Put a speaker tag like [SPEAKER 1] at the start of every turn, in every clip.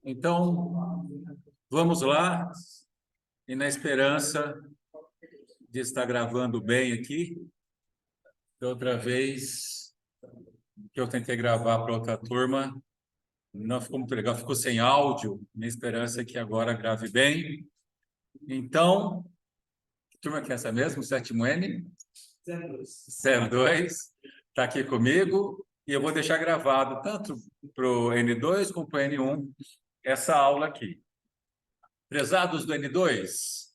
[SPEAKER 1] Então, vamos lá, e na esperança de estar gravando bem aqui, da outra vez que eu tentei gravar para outra turma, não ficou muito legal, ficou sem áudio, minha esperança é que agora grave bem. Então, que turma que é essa mesmo? Sétimo N? 02, está aqui comigo, e eu vou deixar gravado tanto para o N2 como para o N1 essa aula aqui. Prezados do N2,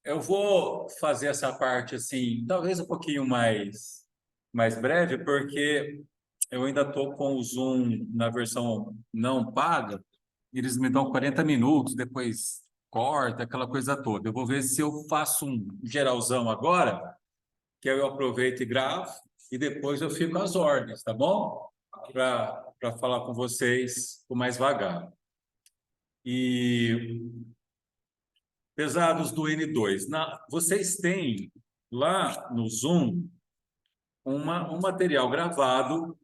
[SPEAKER 1] eu vou fazer essa parte assim, talvez um pouquinho mais breve, porque eu ainda estou com o Zoom na versão não paga, eles me dão 40 minutos, depois corta, aquela coisa toda. Eu vou ver se eu faço um geralzão agora, que eu aproveito e gravo, e depois eu fico às ordens, tá bom? Para falar com vocês com mais vagar. E pesados do N2, vocês têm lá no Zoom um material gravado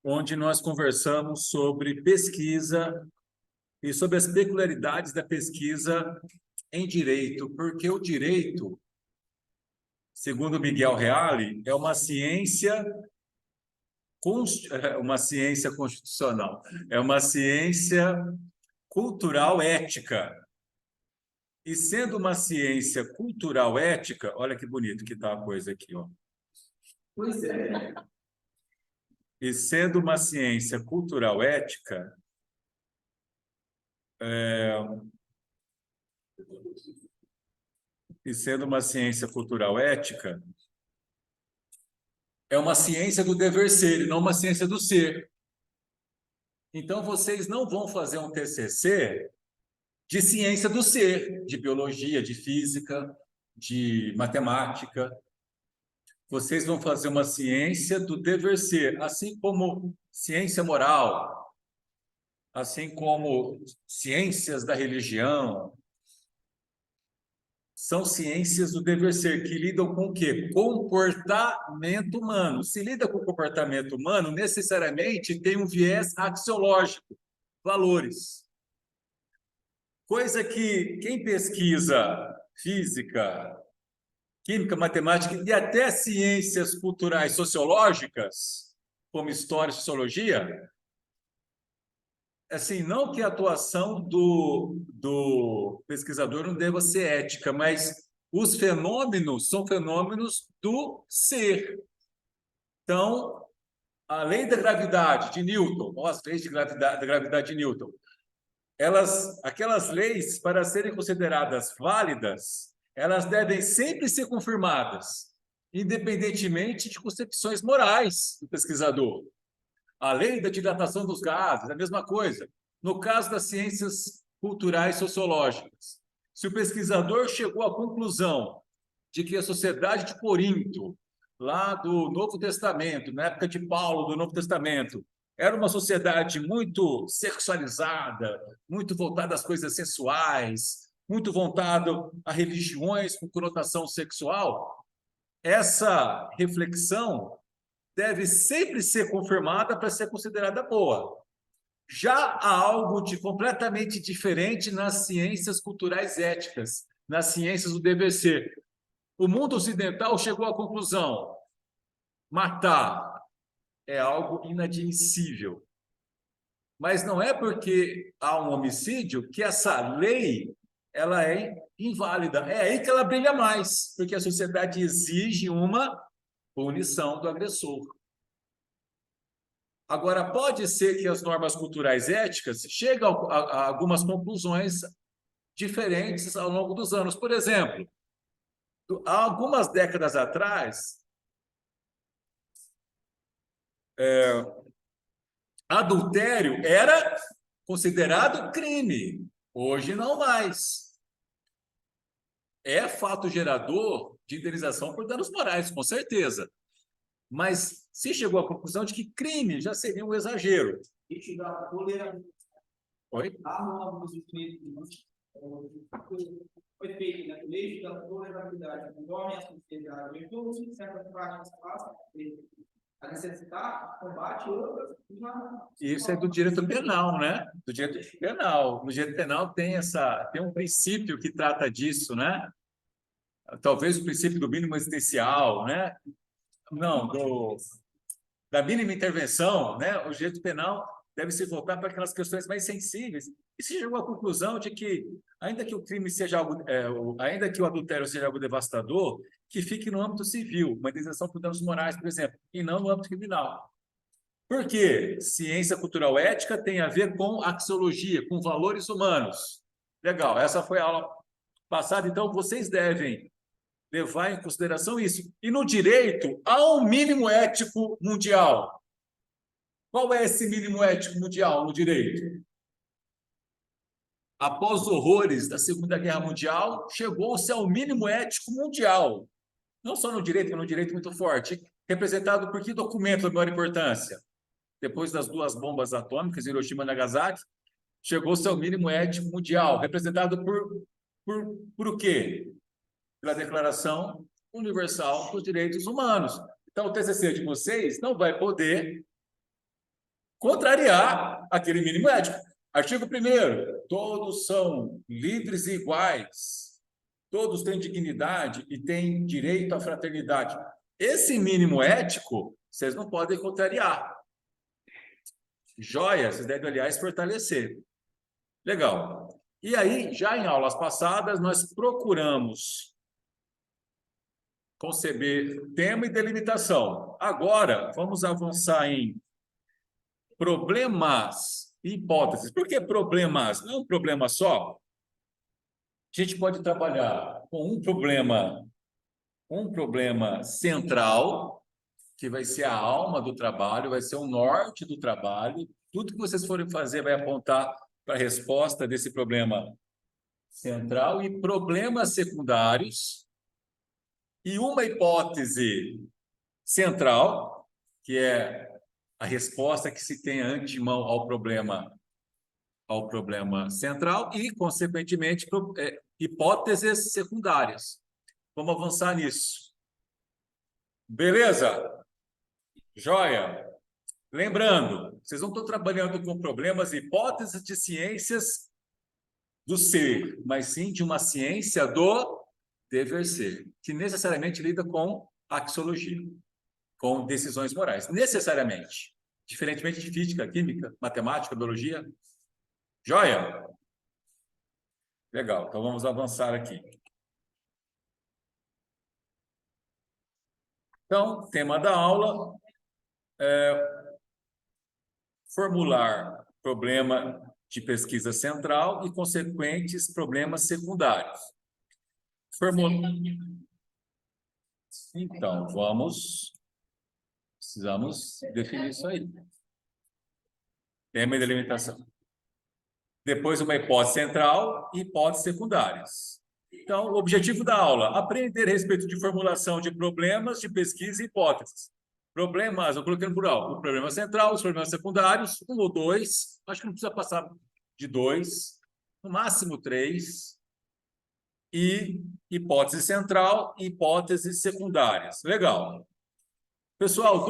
[SPEAKER 1] onde nós conversamos sobre pesquisa e sobre as peculiaridades da pesquisa em direito, porque o direito, segundo Miguel Reale, é uma ciência constitucional, é uma ciência cultural ética. E sendo uma ciência cultural ética, olha que bonito que está a coisa aqui, ó.
[SPEAKER 2] Pois é.
[SPEAKER 1] E sendo uma ciência cultural ética, é uma ciência do dever ser, e não uma ciência do ser. Então, vocês não vão fazer um TCC de ciência do ser, de biologia, de física, de matemática. Vocês vão fazer uma ciência do dever ser, assim como ciência moral, assim como ciências da religião. São ciências do dever ser, que lidam com o quê? Comportamento humano. Se lida com o comportamento humano, necessariamente tem um viés axiológico, valores. Coisa que quem pesquisa física, química, matemática e até ciências culturais sociológicas, como história e sociologia, assim, não que a atuação do pesquisador não deva ser ética, mas os fenômenos são fenômenos do ser. Então, a lei da gravidade de Newton, as leis da gravidade de Newton, aquelas leis, para serem consideradas válidas, elas devem sempre ser confirmadas, independentemente de concepções morais do pesquisador. A lei da dilatação dos gases, a mesma coisa. No caso das ciências culturais sociológicas, se o pesquisador chegou à conclusão de que a sociedade de Corinto, lá do Novo Testamento, na época de Paulo, do Novo Testamento, era uma sociedade muito sexualizada, muito voltada às coisas sensuais, muito voltada a religiões com conotação sexual, essa reflexão deve sempre ser confirmada para ser considerada boa. Já há algo de completamente diferente nas ciências culturais éticas, nas ciências do dever ser. O mundo ocidental chegou à conclusão: matar é algo inadmissível. Mas não é porque há um homicídio que essa lei ela é inválida. É aí que ela brilha mais, porque a sociedade exige uma punição do agressor. Agora, pode ser que as normas culturais éticas cheguem a algumas conclusões diferentes ao longo dos anos. Por exemplo, há algumas décadas atrás, adultério era considerado crime. Hoje não mais. É fato gerador de indenização por danos morais, com certeza. Mas se chegou à conclusão de que crime já seria um exagero.
[SPEAKER 2] Isso dá tolerância.
[SPEAKER 1] Oi?
[SPEAKER 2] Há uma dos foi feito, né? O eixo da tolerabilidade, conforme a sociedade, em todas as certas práticas passam a necessitar, combate outras.
[SPEAKER 1] Isso é do direito penal, né? Do direito penal. No direito penal tem um princípio que trata disso, né? Talvez o princípio do mínimo existencial, né? Não, da mínima intervenção, né? O direito penal deve se voltar para aquelas questões mais sensíveis. E se chegou à conclusão de que, ainda que o crime seja algo, ainda que o adultério seja algo devastador, que fique no âmbito civil, uma indenização por danos morais, por exemplo, e não no âmbito criminal. Por quê? Ciência cultural ética tem a ver com axiologia, com valores humanos. Legal, essa foi a aula passada, então vocês devem levar em consideração isso. E no direito, há um mínimo ético mundial. Qual é esse mínimo ético mundial no direito? Após os horrores da Segunda Guerra Mundial, chegou-se ao mínimo ético mundial. Não só no direito, mas no direito muito forte. Representado por que documento de maior importância? Depois das duas bombas atômicas, Hiroshima e Nagasaki, chegou-se ao mínimo ético mundial. Representado por o quê? Pela Declaração Universal dos Direitos Humanos. Então, o TCC de vocês não vai poder contrariar aquele mínimo ético. Artigo 1º, todos são livres e iguais, todos têm dignidade e têm direito à fraternidade. Esse mínimo ético, vocês não podem contrariar. Joia, vocês devem, aliás, fortalecer. Legal. E aí, já em aulas passadas, nós procuramos conceber tema e delimitação. Agora, vamos avançar em problemas e hipóteses. Por que problemas? Não é um problema só. A gente pode trabalhar com um problema central, que vai ser a alma do trabalho, vai ser o norte do trabalho. Tudo que vocês forem fazer vai apontar para a resposta desse problema central e problemas secundários. E uma hipótese central, que é a resposta que se tem antemão ao problema central e, consequentemente, hipóteses secundárias. Vamos avançar nisso. Beleza? Joia? Lembrando, vocês não estão trabalhando com problemas e hipóteses de ciências do ser, mas sim de uma ciência do dever ser, que necessariamente lida com axiologia, com decisões morais, necessariamente. Diferentemente de física, química, matemática, biologia. Joia? Legal, então vamos avançar aqui. Então, tema da aula é formular problema de pesquisa central e consequentes problemas secundários. Então, precisamos definir isso aí. Tema e delimitação. Depois, uma hipótese central e hipóteses secundárias. Então, o objetivo da aula, aprender a respeito de formulação de problemas de pesquisa e hipóteses. Problemas, eu coloquei no plural, o problema central, os problemas secundários, 1 ou 2, acho que não precisa passar de 2, no máximo 3, e hipótese central e hipóteses secundárias. Legal. Pessoal,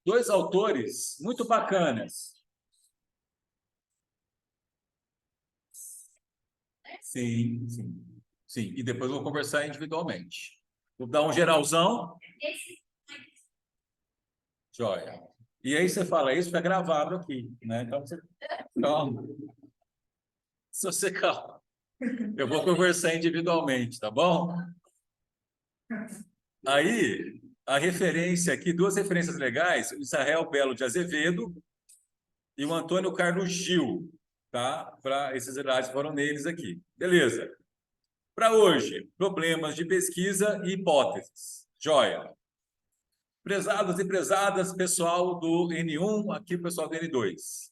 [SPEAKER 1] dois autores muito bacanas. Sim, sim. Sim, e depois eu vou conversar individualmente. Vou dar um geralzão. Joia. E aí você fala, isso fica gravado aqui, né? Então, você calma. Se você calma. Eu vou conversar individualmente, tá bom? Aí, a referência aqui, duas referências legais, o Israel Belo de Azevedo e o Antônio Carlos Gil, tá? Para esses slides foram neles aqui. Beleza. Para hoje, problemas de pesquisa e hipóteses. Joia. Prezados e prezadas, pessoal do N1, aqui pessoal do N2.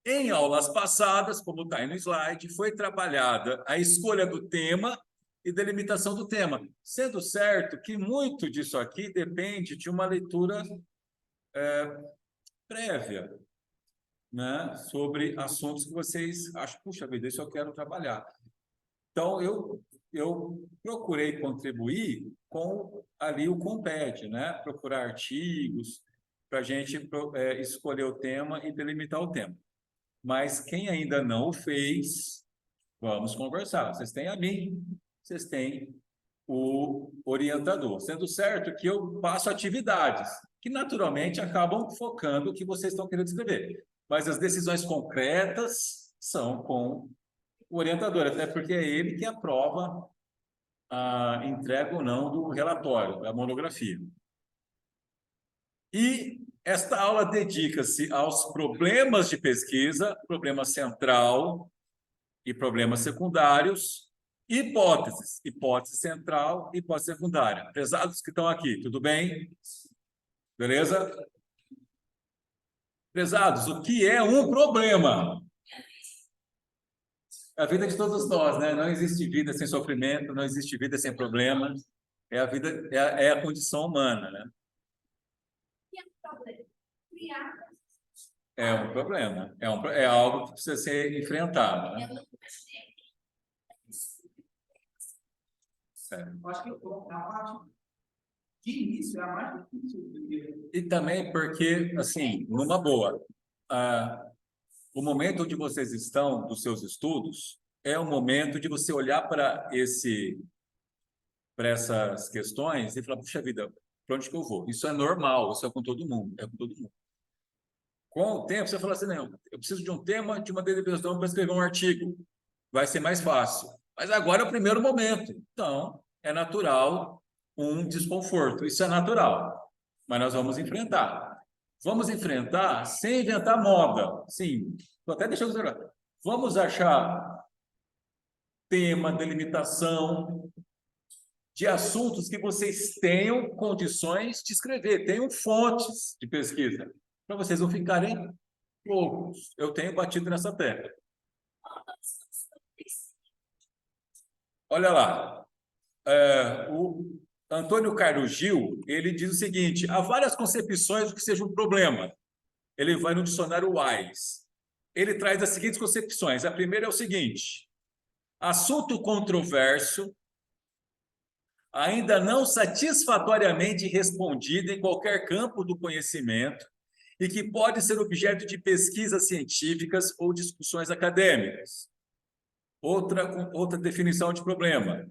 [SPEAKER 1] Em aulas passadas, como está aí no slide, foi trabalhada a escolha do tema e delimitação do tema, sendo certo que muito disso aqui depende de uma leitura prévia, né, sobre assuntos que vocês acham, puxa vida, isso eu quero trabalhar. Então, eu procurei contribuir com ali o Comped, né? Procurar artigos para a gente escolher o tema e delimitar o tema. Mas quem ainda não o fez, vamos conversar. Vocês têm a mim, vocês têm o orientador. Sendo certo que eu passo atividades que naturalmente acabam focando o que vocês estão querendo escrever. Mas as decisões concretas são com o orientador, até porque é ele que aprova a entrega ou não do relatório, da monografia. E esta aula dedica-se aos problemas de pesquisa, problema central e problemas secundários, hipóteses, hipótese central e hipótese secundária. Prezados que estão aqui, tudo bem? Beleza? Prezados, o que é um problema? É a vida de todos nós, né? Não existe vida sem sofrimento, não existe vida sem problemas. É a vida, é a condição humana, né? É um problema, é algo que precisa ser enfrentado, né?
[SPEAKER 2] Eu acho que a parte de início é a mais difícil.
[SPEAKER 1] E também porque, assim, numa boa, o momento onde vocês estão dos seus estudos é o momento de você olhar para essas questões e falar, puxa vida, para onde que eu vou? Isso é normal, isso é com todo mundo, é com todo mundo. Com o tempo, você fala assim, não, eu preciso de um tema, de uma deliberação para escrever um artigo. Vai ser mais fácil. Mas agora é o primeiro momento. Então, é natural um desconforto. Isso é natural. Mas nós vamos enfrentar. Vamos enfrentar sem inventar moda. Sim, estou até deixando claro. Vamos achar tema, delimitação de assuntos que vocês tenham condições de escrever, tenham fontes de pesquisa, para vocês não ficarem loucos. Eu tenho batido nessa tecla. Olha lá, o Antônio Carlos Gil, ele diz o seguinte, há várias concepções do que seja um problema. Ele vai no dicionário Wise. Ele traz as seguintes concepções. A primeira é o seguinte, assunto controverso, ainda não satisfatoriamente respondido em qualquer campo do conhecimento e que pode ser objeto de pesquisas científicas ou discussões acadêmicas. Outra definição de problema.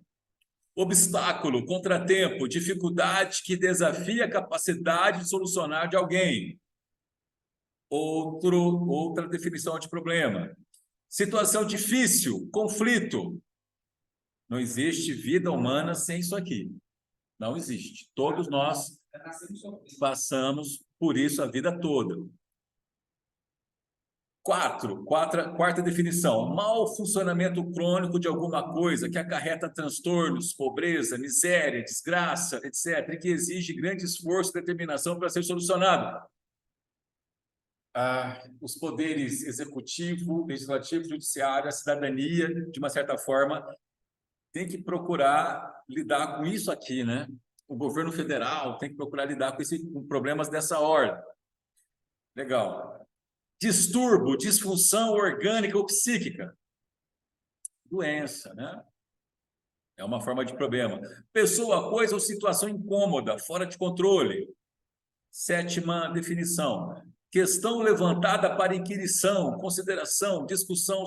[SPEAKER 1] Obstáculo, contratempo, dificuldade que desafia a capacidade de solucionar de alguém. Outra definição de problema. Situação difícil, conflito. Não existe vida humana sem isso aqui. Não existe. Todos nós passamos por isso a vida toda. Quarta definição. Mau funcionamento crônico de alguma coisa que acarreta transtornos, pobreza, miséria, desgraça, etc., e que exige grande esforço e determinação para ser solucionado. Os poderes executivo, legislativo, judiciário, a cidadania, de uma certa forma, tem que procurar lidar com isso aqui, né? O governo federal tem que procurar lidar com problemas dessa ordem. Legal. Distúrbio, disfunção orgânica ou psíquica. Doença, né? É uma forma de problema. Pessoa, coisa ou situação incômoda, fora de controle. Sétima definição. Questão levantada para inquirição, consideração, discussão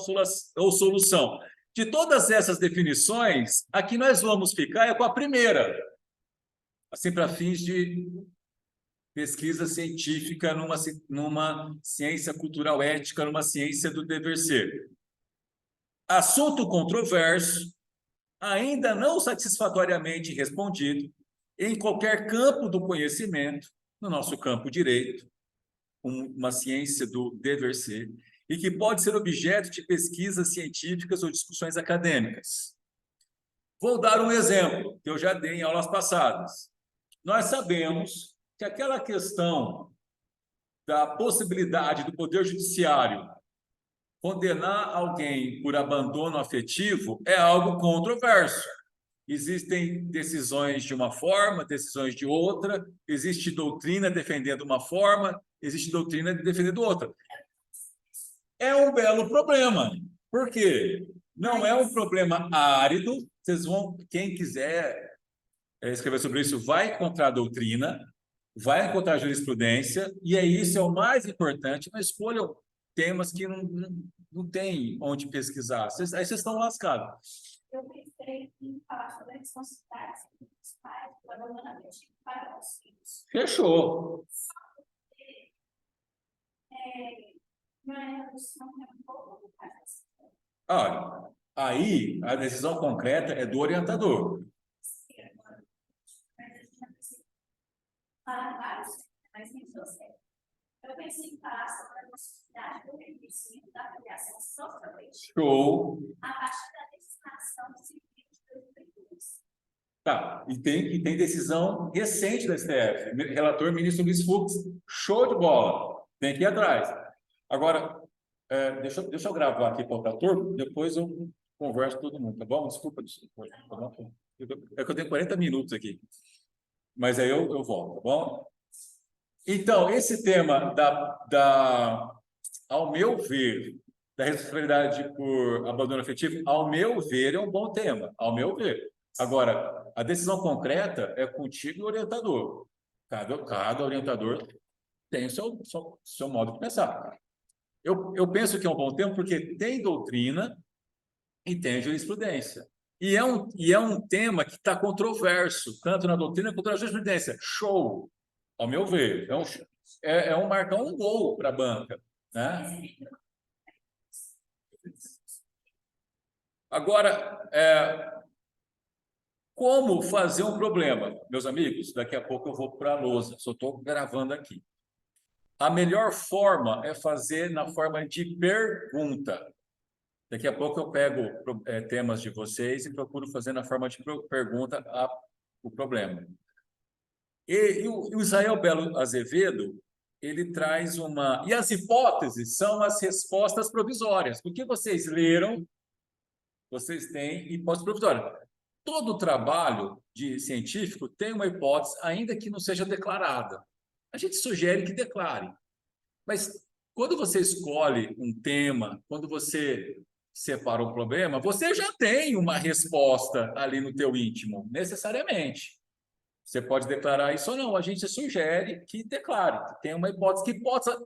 [SPEAKER 1] ou solução. De todas essas definições, aqui nós vamos ficar com a primeira. Assim, para fins de pesquisa científica numa ciência cultural ética, numa ciência do dever ser. Assunto controverso, ainda não satisfatoriamente respondido, em qualquer campo do conhecimento, no nosso campo direito, uma ciência do dever ser, e que pode ser objeto de pesquisas científicas ou discussões acadêmicas. Vou dar um exemplo, que eu já dei em aulas passadas. Nós sabemos que aquela questão da possibilidade do Poder Judiciário condenar alguém por abandono afetivo é algo controverso. Existem decisões de uma forma, decisões de outra, existe doutrina defendendo uma forma, existe doutrina defendendo outra. É um belo problema. Por quê? Não é um problema árido. Vocês vão, quem quiser escrever sobre isso, vai encontrar a doutrina. vai encontrar jurisprudência, e aí isso é o mais importante, mas escolham temas que não tem onde pesquisar. Aí vocês estão lascados.
[SPEAKER 3] Eu pensei em falar sobre a responsabilidade dos pais do abandono afetivo para os filhos.
[SPEAKER 1] Fechou.
[SPEAKER 3] Não é um pouco
[SPEAKER 1] Olha, aí a decisão concreta é do orientador.
[SPEAKER 3] para vários, mas nem você. Eu pensei em falar sobre a possibilidade do reconhecimento da avaliação socioafetiva
[SPEAKER 1] Show.
[SPEAKER 3] a partir da legislação civil de 2022.
[SPEAKER 1] Tá, e tem decisão recente da STF. Relator ministro Luiz Fux. Show de bola. Tem que ir atrás. Agora, deixa eu gravar aqui para o trator, depois eu converso com todo mundo, tá bom? Desculpa. Tá bom? É que eu tenho 40 minutos aqui. Mas aí eu volto, tá bom? Então, esse tema ao meu ver, da responsabilidade por abandono afetivo, ao meu ver, é um bom tema, ao meu ver. Agora, a decisão concreta é contigo e o orientador. Cada orientador tem o seu modo de pensar. Eu penso que é um bom tema porque tem doutrina e tem jurisprudência. E é um tema que está controverso, tanto na doutrina quanto na jurisprudência. Show, ao meu ver. Marcar um gol para a banca. Né? Agora, como fazer um problema? Meus amigos, daqui a pouco eu vou para a lousa, só estou gravando aqui. A melhor forma é fazer na forma de pergunta. Daqui a pouco eu pego temas de vocês e procuro fazer na forma de pergunta o problema. E o Israel Belo Azevedo, ele traz uma... E as hipóteses são as respostas provisórias. O que vocês leram, vocês têm hipótese provisória. Todo trabalho científico tem uma hipótese, ainda que não seja declarada. A gente sugere que declare. Mas quando você escolhe um tema, quando você separa um problema, você já tem uma resposta ali no teu íntimo, necessariamente. Você pode declarar isso ou não. A gente sugere que declare, que tem uma hipótese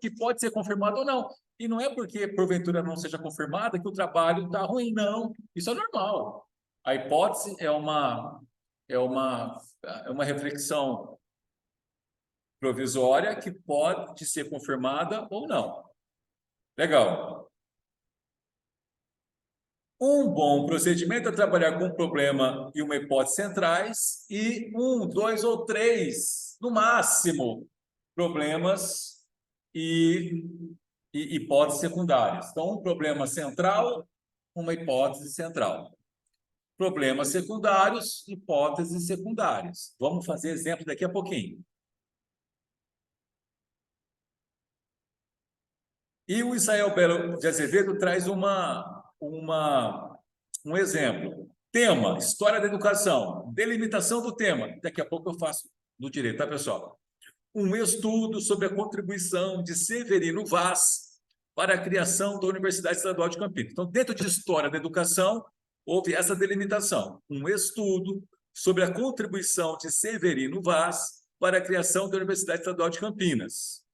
[SPEAKER 1] que pode ser confirmada ou não. E não é porque, porventura, não seja confirmada que o trabalho está ruim, não. Isso é normal. A hipótese é uma reflexão provisória que pode ser confirmada ou não. Legal. Um bom procedimento é trabalhar com um problema e uma hipótese centrais e 1, 2 ou 3, no máximo, problemas e hipóteses secundárias. Então, um problema central, uma hipótese central. Problemas secundários, hipóteses secundárias. Vamos fazer exemplo daqui a pouquinho. E o Israel Belo de Azevedo traz um exemplo. Tema, história da educação, delimitação do tema. Daqui a pouco eu faço no direito, tá, pessoal? Um estudo sobre a contribuição de Severino Vaz para a criação da Universidade Estadual de Campinas. Então, dentro de história da educação, houve essa delimitação. Um estudo sobre a contribuição de Severino Vaz para a criação da Universidade Estadual de Campinas.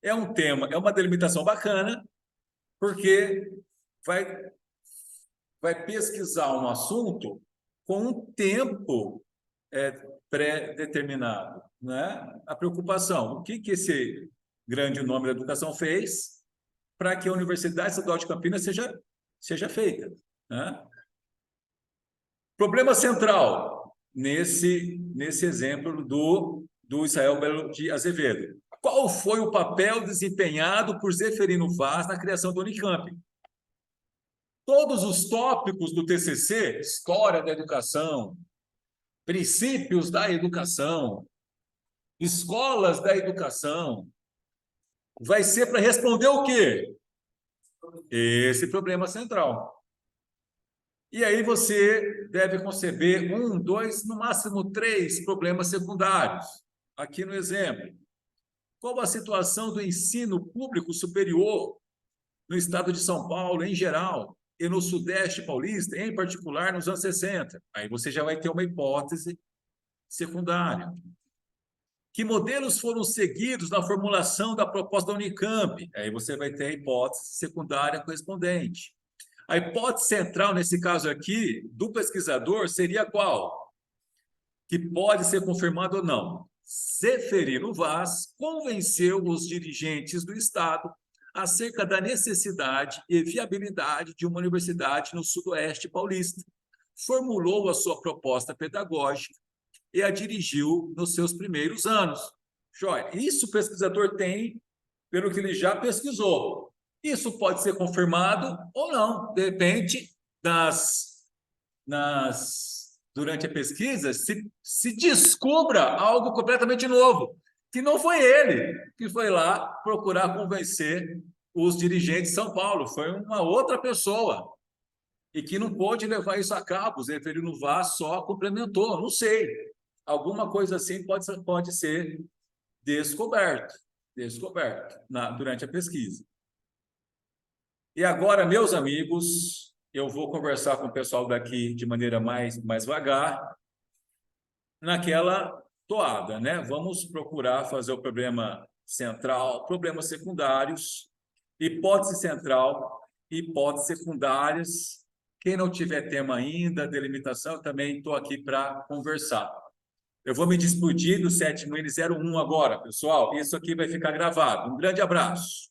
[SPEAKER 1] É um tema, é uma delimitação bacana, porque vai pesquisar um assunto com um tempo pré-determinado, né? A preocupação, o que esse grande nome da educação fez para que a Universidade Estadual de Campinas seja feita, né? Problema central nesse exemplo do Israel Belo de Azevedo. Qual foi o papel desempenhado por Zeferino Vaz na criação do Unicamp? Todos os tópicos do TCC, história da educação, princípios da educação, escolas da educação, vai ser para responder o quê? Esse problema central. E aí você deve conceber 1, 2, no máximo 3 problemas secundários. Aqui no exemplo. Qual a situação do ensino público superior no estado de São Paulo, em geral, e no Sudeste paulista, em particular, nos anos 60? Aí você já vai ter uma hipótese secundária. Que modelos foram seguidos na formulação da proposta da Unicamp? Aí você vai ter a hipótese secundária correspondente. A hipótese central, nesse caso aqui, do pesquisador, seria qual? Que pode ser confirmado ou não. Zeferino Vaz convenceu os dirigentes do Estado acerca da necessidade e viabilidade de uma universidade no Sudoeste paulista. Formulou a sua proposta pedagógica e a dirigiu nos seus primeiros anos. Joia, isso o pesquisador tem pelo que ele já pesquisou. Isso pode ser confirmado ou não. De repente, durante a pesquisa, se descubra algo completamente novo, que não foi ele que foi lá procurar convencer os dirigentes de São Paulo, foi uma outra pessoa, e que não pôde levar isso a cabo. O Zeferino Vaz só complementou, não sei. Alguma coisa assim pode ser descoberto durante a pesquisa. E agora, meus amigos, eu vou conversar com o pessoal daqui de maneira mais vagar, naquela toada, né? Vamos procurar fazer o problema central, problemas secundários, hipótese central, hipóteses secundárias. Quem não tiver tema ainda, delimitação, eu também estou aqui para conversar. Eu vou me despedir do 7º N01 agora, pessoal. Isso aqui vai ficar gravado. Um grande abraço.